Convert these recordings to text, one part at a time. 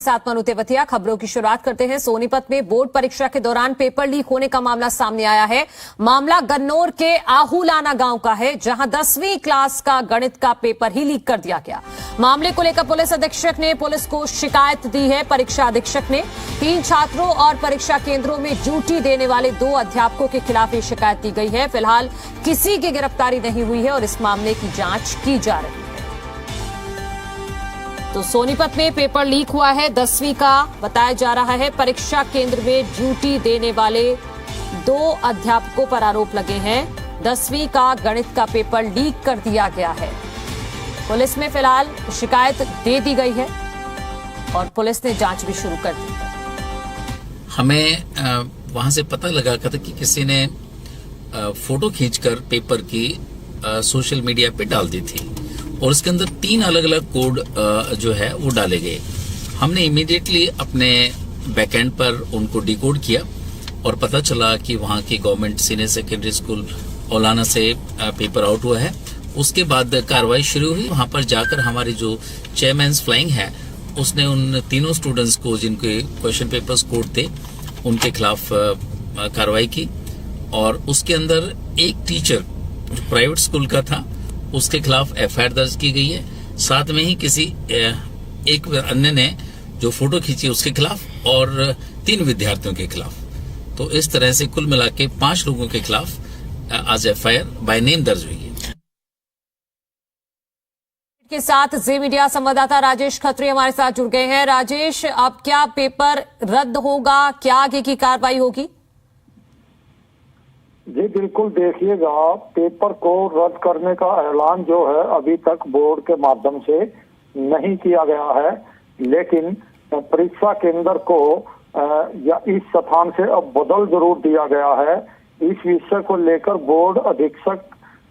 साथ मनु तेवतिया। खबरों की शुरुआत करते हैं। सोनीपत में बोर्ड परीक्षा के दौरान पेपर लीक होने का मामला सामने आया है। मामला गन्नौर के आहूलाना गांव का है, जहां 10वीं क्लास का गणित का पेपर ही लीक कर दिया गया। मामले को लेकर पुलिस अधीक्षक ने पुलिस को शिकायत दी है। परीक्षा अधीक्षक ने 3 छात्रों और परीक्षा केंद्रों में ड्यूटी देने वाले 2 अध्यापकों के खिलाफ ये शिकायत दी गई है। फिलहाल किसी की गिरफ्तारी नहीं हुई है और इस मामले की जांच की जा रही है। तो सोनीपत में पेपर लीक हुआ है 10वीं का, बताया जा रहा है। परीक्षा केंद्र में ड्यूटी देने वाले 2 अध्यापकों पर आरोप लगे हैं। 10वीं का गणित का पेपर लीक कर दिया गया है। पुलिस में फिलहाल शिकायत दे दी गई है और पुलिस ने जांच भी शुरू कर दी है। हमें वहां से पता लगा था कि किसी ने फोटो खींचकर पेपर की सोशल मीडिया पे डाल दी थी और उसके अंदर 3 अलग अलग कोड जो है वो डाले गए। हमने इमीडिएटली अपने बैकएंड पर उनको डिकोड किया और पता चला कि वहाँ की गवर्नमेंट सीनियर सेकेंडरी स्कूल औलाना से पेपर आउट हुआ है। उसके बाद कार्रवाई शुरू हुई। वहाँ पर जाकर हमारी जो चेयरमैन्स फ्लाइंग है उसने उन तीनों स्टूडेंट्स को जिनके क्वेश्चन पेपर्स कोड थे उनके खिलाफ कार्रवाई की और उसके अंदर एक टीचर जो प्राइवेट स्कूल का था उसके खिलाफ एफआईआर दर्ज की गई है। साथ में ही किसी एक अन्य ने जो फोटो खींची उसके खिलाफ और 3 विद्यार्थियों के खिलाफ। तो इस तरह से कुल मिला के 5 लोगों के खिलाफ आज एफआईआर बाय नेम दर्ज हुई है। के साथ जी मीडिया संवाददाता राजेश खत्री हमारे साथ जुड़ गए हैं। राजेश, अब क्या पेपर रद्द होगा, क्या आगे की कार्रवाई होगी? जी बिल्कुल, देखिएगा, पेपर को रद्द करने का ऐलान जो है अभी तक बोर्ड के माध्यम से नहीं किया गया है, लेकिन परीक्षा केंद्र को या इस स्थान से अब बदल जरूर दिया गया है। इस विषय को लेकर बोर्ड अधीक्षक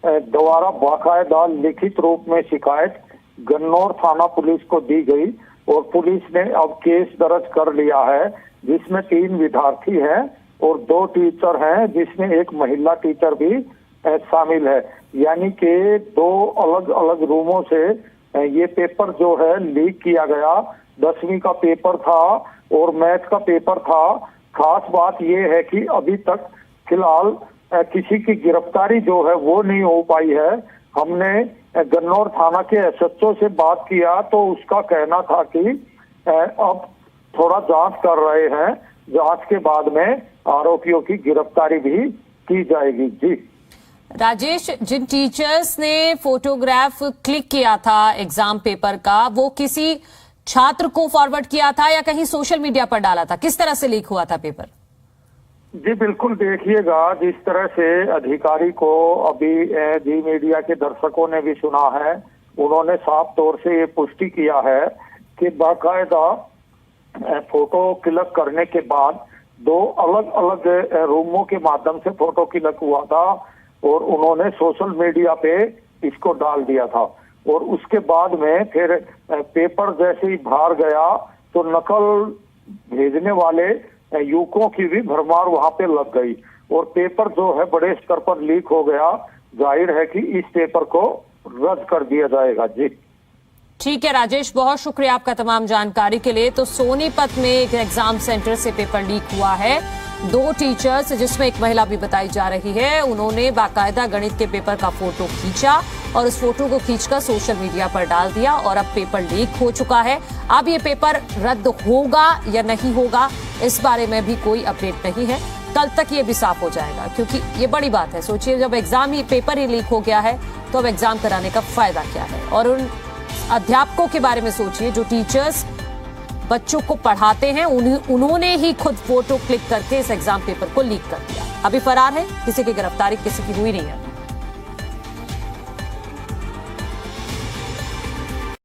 द्वारा बाकायदा लिखित रूप में शिकायत गन्नौर थाना पुलिस को दी गई और पुलिस ने अब केस दर्ज कर लिया है, जिसमें 3 विद्यार्थी हैं और 2 टीचर हैं, जिसमें एक महिला टीचर भी शामिल है। यानी कि 2 अलग अलग रूमों से ये पेपर जो है लीक किया गया। 10वीं का पेपर था और मैथ का पेपर था। खास बात ये है कि अभी तक फिलहाल किसी की गिरफ्तारी जो है वो नहीं हो पाई है। हमने गन्नौर थाना के एसएचओ से बात किया तो उसका कहना था कि अब थोड़ा जांच कर रहे हैं, जांच के बाद में आरोपियों की गिरफ्तारी भी की जाएगी। जी राजेश, जिन टीचर्स ने फोटोग्राफ क्लिक किया था एग्जाम पेपर का, वो किसी छात्र को फॉरवर्ड किया था या कहीं सोशल मीडिया पर डाला था? किस तरह से लीक हुआ था पेपर? जी बिल्कुल, देखिएगा, जिस तरह से अधिकारी को अभी जी मीडिया के दर्शकों ने भी सुना है, उन्होंने साफ तौर से ये पुष्टि किया है कि बाकायदा फोटो क्लिक करने के बाद 2 अलग अलग रूमों के माध्यम से फोटो क्लिक हुआ था और उन्होंने सोशल मीडिया पे इसको डाल दिया था और उसके बाद में फिर पेपर जैसे ही बाहर गया तो नकल भेजने वाले युवकों की भी भरमार वहां पे लग गई और पेपर जो है बड़े स्तर पर लीक हो गया। जाहिर है कि इस पेपर को रद्द कर दिया जाएगा। जी ठीक है राजेश, बहुत शुक्रिया आपका तमाम जानकारी के लिए। तो सोनीपत में एक एग्जाम सेंटर से पेपर लीक हुआ है। 2 टीचर्स, जिसमें एक महिला भी बताई जा रही है, उन्होंने बाकायदा गणित के पेपर का फोटो खींचा और उस फोटो को खींचकर सोशल मीडिया पर डाल दिया और अब पेपर लीक हो चुका है। अब ये पेपर रद्द होगा या नहीं होगा, इस बारे में भी कोई अपडेट नहीं है। कल तक ये भी साफ हो जाएगा, क्योंकि ये बड़ी बात है। सोचिए, जब एग्जाम ही पेपर ही लीक हो गया है तो अब एग्जाम कराने का फायदा क्या है? और उन अध्यापकों के बारे में सोचिए जो टीचर्स बच्चों को पढ़ाते हैं, उन्होंने ही खुद फोटो क्लिक करके इस एग्जाम पेपर को लीक कर दिया। अभी फरार है, किसी की गिरफ्तारी किसी की हुई नहीं है।